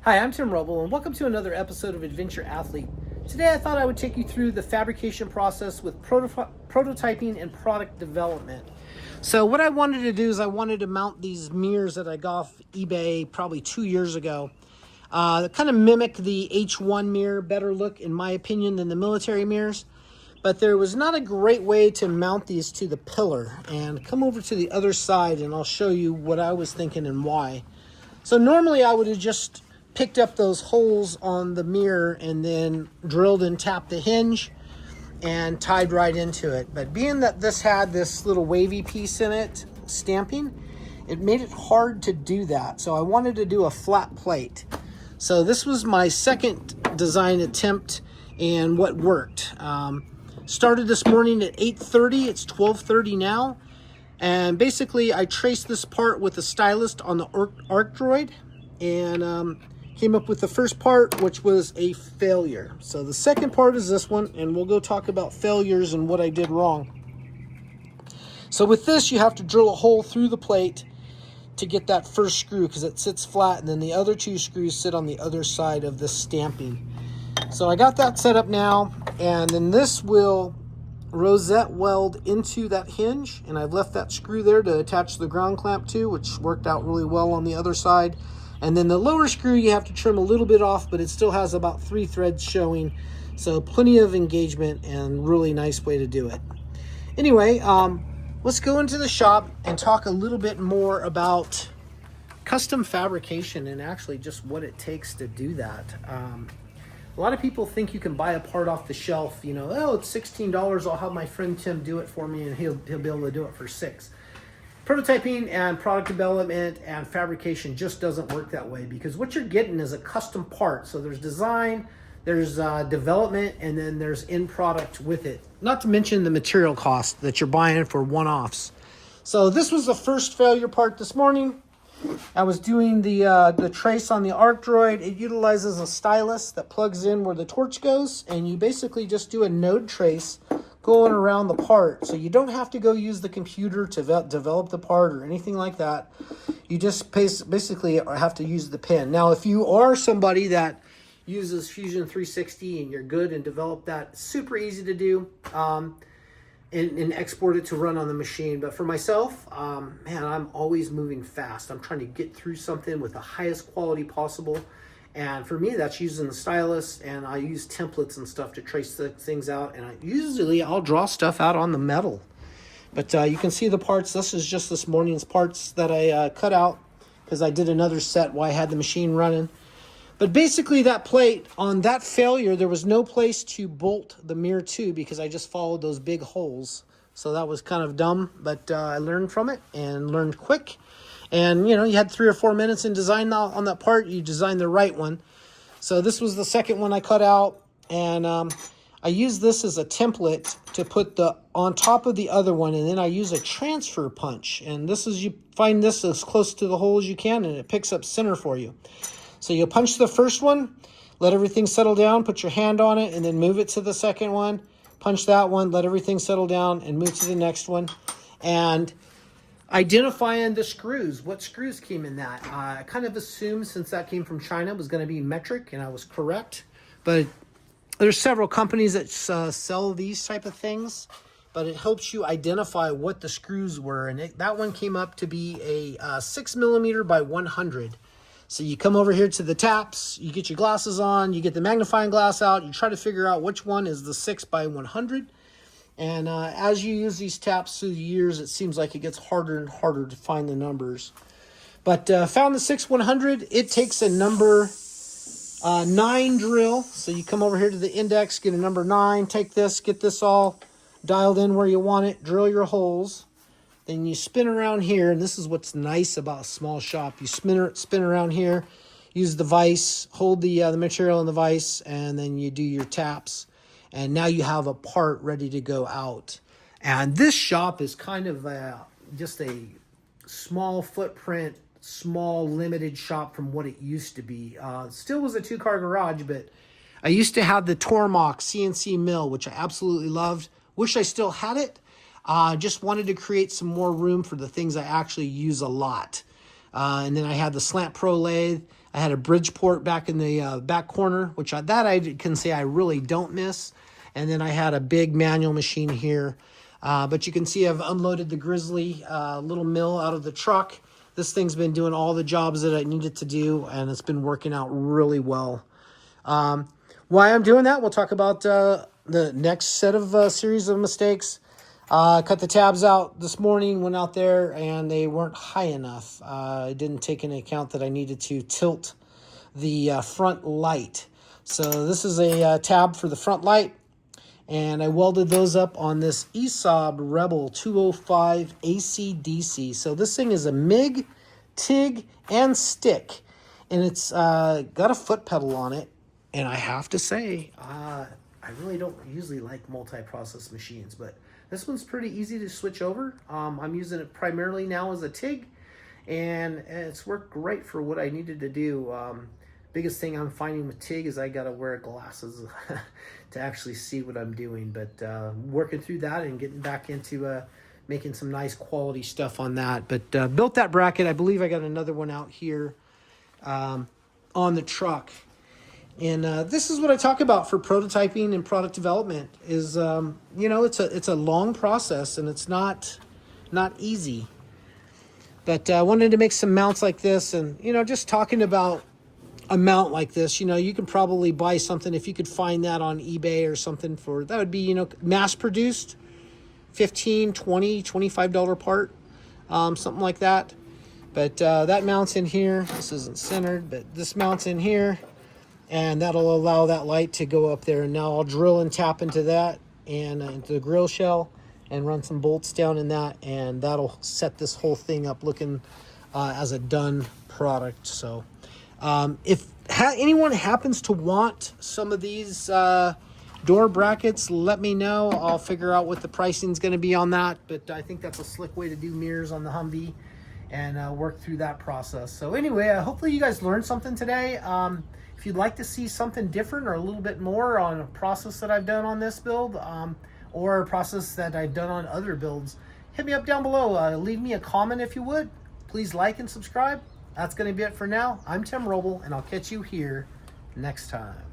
Hi, I'm Tim Roble, and welcome to another episode of Adventure Athlete. Today I thought I would take you through the fabrication process with prototyping and product development. So what I wanted to do is I wanted to mount these mirrors that I got off eBay probably 2 years ago. Kind of mimic the H1 mirror, better look in my opinion than the military mirrors. But there was not a great way to mount these to the pillar. And come over to the other side and I'll show you what I was thinking and why. So normally I would have just picked up those holes on the mirror and then drilled and tapped the hinge and tied right into it. But being that this had this little wavy piece in it, stamping, it made it hard to do that. So I wanted to do a flat plate. So this was my second design attempt and what worked. Started this morning at 8:30, it's 12:30 now. And basically I traced this part with a stylus on the arc droid and came up with the first part, which was a failure. So the second part is this one, and we'll go talk about failures and what I did wrong. So with this, you have to drill a hole through the plate to get that first screw because it sits flat, and then the other two screws sit on the other side of the stamping. So I got that set up now, and then this will rosette weld into that hinge, and I've left that screw there to attach the ground clamp to, which worked out really well on the other side. And then the lower screw you have to trim a little bit off, but it still has about 3 threads showing. So plenty of engagement and really nice way to do it. Anyway, let's go into the shop and talk a little bit more about custom fabrication and actually just what it takes to do that. A lot of people think you can buy a part off the shelf, you know, oh, it's $16, I'll have my friend Tim do it for me and he'll be able to do it for $6. Prototyping and product development and fabrication just doesn't work that way because what you're getting is a custom part. So there's design, there's development, and then there's end product with it. Not to mention the material cost that you're buying for one-offs. So this was the first failure part this morning. I was doing the trace on the arc droid. It utilizes a stylus that plugs in where the torch goes, and you basically just do a node trace going around the part. So you don't have to go use the computer to develop the part or anything like that. You just basically have to use the pen. Now, if you are somebody that uses Fusion 360 and you're good and develop that, super easy to do and export it to run on the machine. But for myself, man, I'm always moving fast. I'm trying to get through something with the highest quality possible. And for me, that's using the stylus, and I use templates and stuff to trace the things out. And I'll draw stuff out on the metal. But you can see the parts. This is just this morning's parts that I cut out because I did another set while I had the machine running. But basically that plate, on that failure, there was no place to bolt the mirror to because I just followed those big holes. So that was kind of dumb, but I learned from it and learned quick. And, you know, you had 3 or 4 minutes in design on that part. You designed the right one. So this was the second one I cut out. And I used this as a template to put on top of the other one. And then I use a transfer punch. And this is, you find this as close to the hole as you can, and it picks up center for you. So you punch the first one, let everything settle down, put your hand on it, and then move it to the second one. Punch that one, let everything settle down, and move to the next one. And identifying the screws, what screws came in that. I kind of assumed since that came from China it was going to be metric, and I was correct. But there's several companies that sell these type of things, but it helps you identify what the screws were. And that one came up to be a 6mm by 100. So you come over here to the taps, you get your glasses on, you get the magnifying glass out, you try to figure out which one is the 6 by 100. And as you use these taps through the years, it seems like it gets harder and harder to find the numbers. But found the 6-100. It takes a number 9 drill. So you come over here to the index, get a number 9, take this, get this all dialed in where you want it, drill your holes. Then you spin around here, and this is what's nice about a small shop. You spin around here, use the vise, hold the material in the vise, and then you do your taps. And now you have a part ready to go out. And this shop is kind of just a small footprint, small limited shop from what it used to be. Still was a 2-car garage, but I used to have the Tormach CNC mill, which I absolutely loved. Wish I still had it. Just wanted to create some more room for the things I actually use a lot. And then I had the Slant Pro lathe. I had a Bridgeport back in the back corner, which I can say I really don't miss. And then I had a big manual machine here. But you can see I've unloaded the Grizzly little mill out of the truck. This thing's been doing all the jobs that I needed to do, and it's been working out really well. Why I'm doing that, we'll talk about the next set of series of mistakes. Cut the tabs out this morning, went out there, and they weren't high enough. I didn't take into account that I needed to tilt the front light. So this is a tab for the front light, and I welded those up on this ESAB Rebel 205 AC/DC. So this thing is a MIG, TIG, and stick, and it's got a foot pedal on it. And I have to say, I really don't usually like multi-process machines, but this one's pretty easy to switch over. I'm using it primarily now as a TIG, and it's worked great for what I needed to do. Biggest thing I'm finding with TIG is I got to wear glasses to actually see what I'm doing. But working through that and getting back into making some nice quality stuff on that. But built that bracket. I believe I got another one out here on the truck. And this is what I talk about for prototyping and product development is, you know, it's a long process, and it's not easy. But I wanted to make some mounts like this, and, you know, just talking about a mount like this, you know, you could probably buy something if you could find that on eBay or something for, that would be, you know, mass produced, $15, $20, $25 part, something like that. But that mounts in here. This isn't centered, but this mounts in here. And that'll allow that light to go up there. And now I'll drill and tap into that and into the grill shell and run some bolts down in that. And that'll set this whole thing up looking as a done product. So if anyone happens to want some of these door brackets, let me know. I'll figure out what the pricing is going to be on that. But I think that's a slick way to do mirrors on the Humvee and work through that process. So anyway, hopefully you guys learned something today. If you'd like to see something different or a little bit more on a process that I've done on this build or a process that I've done on other builds, hit me up down below. Leave me a comment if you would. Please like and subscribe. That's going to be it for now. I'm Tim Roble, and I'll catch you here next time.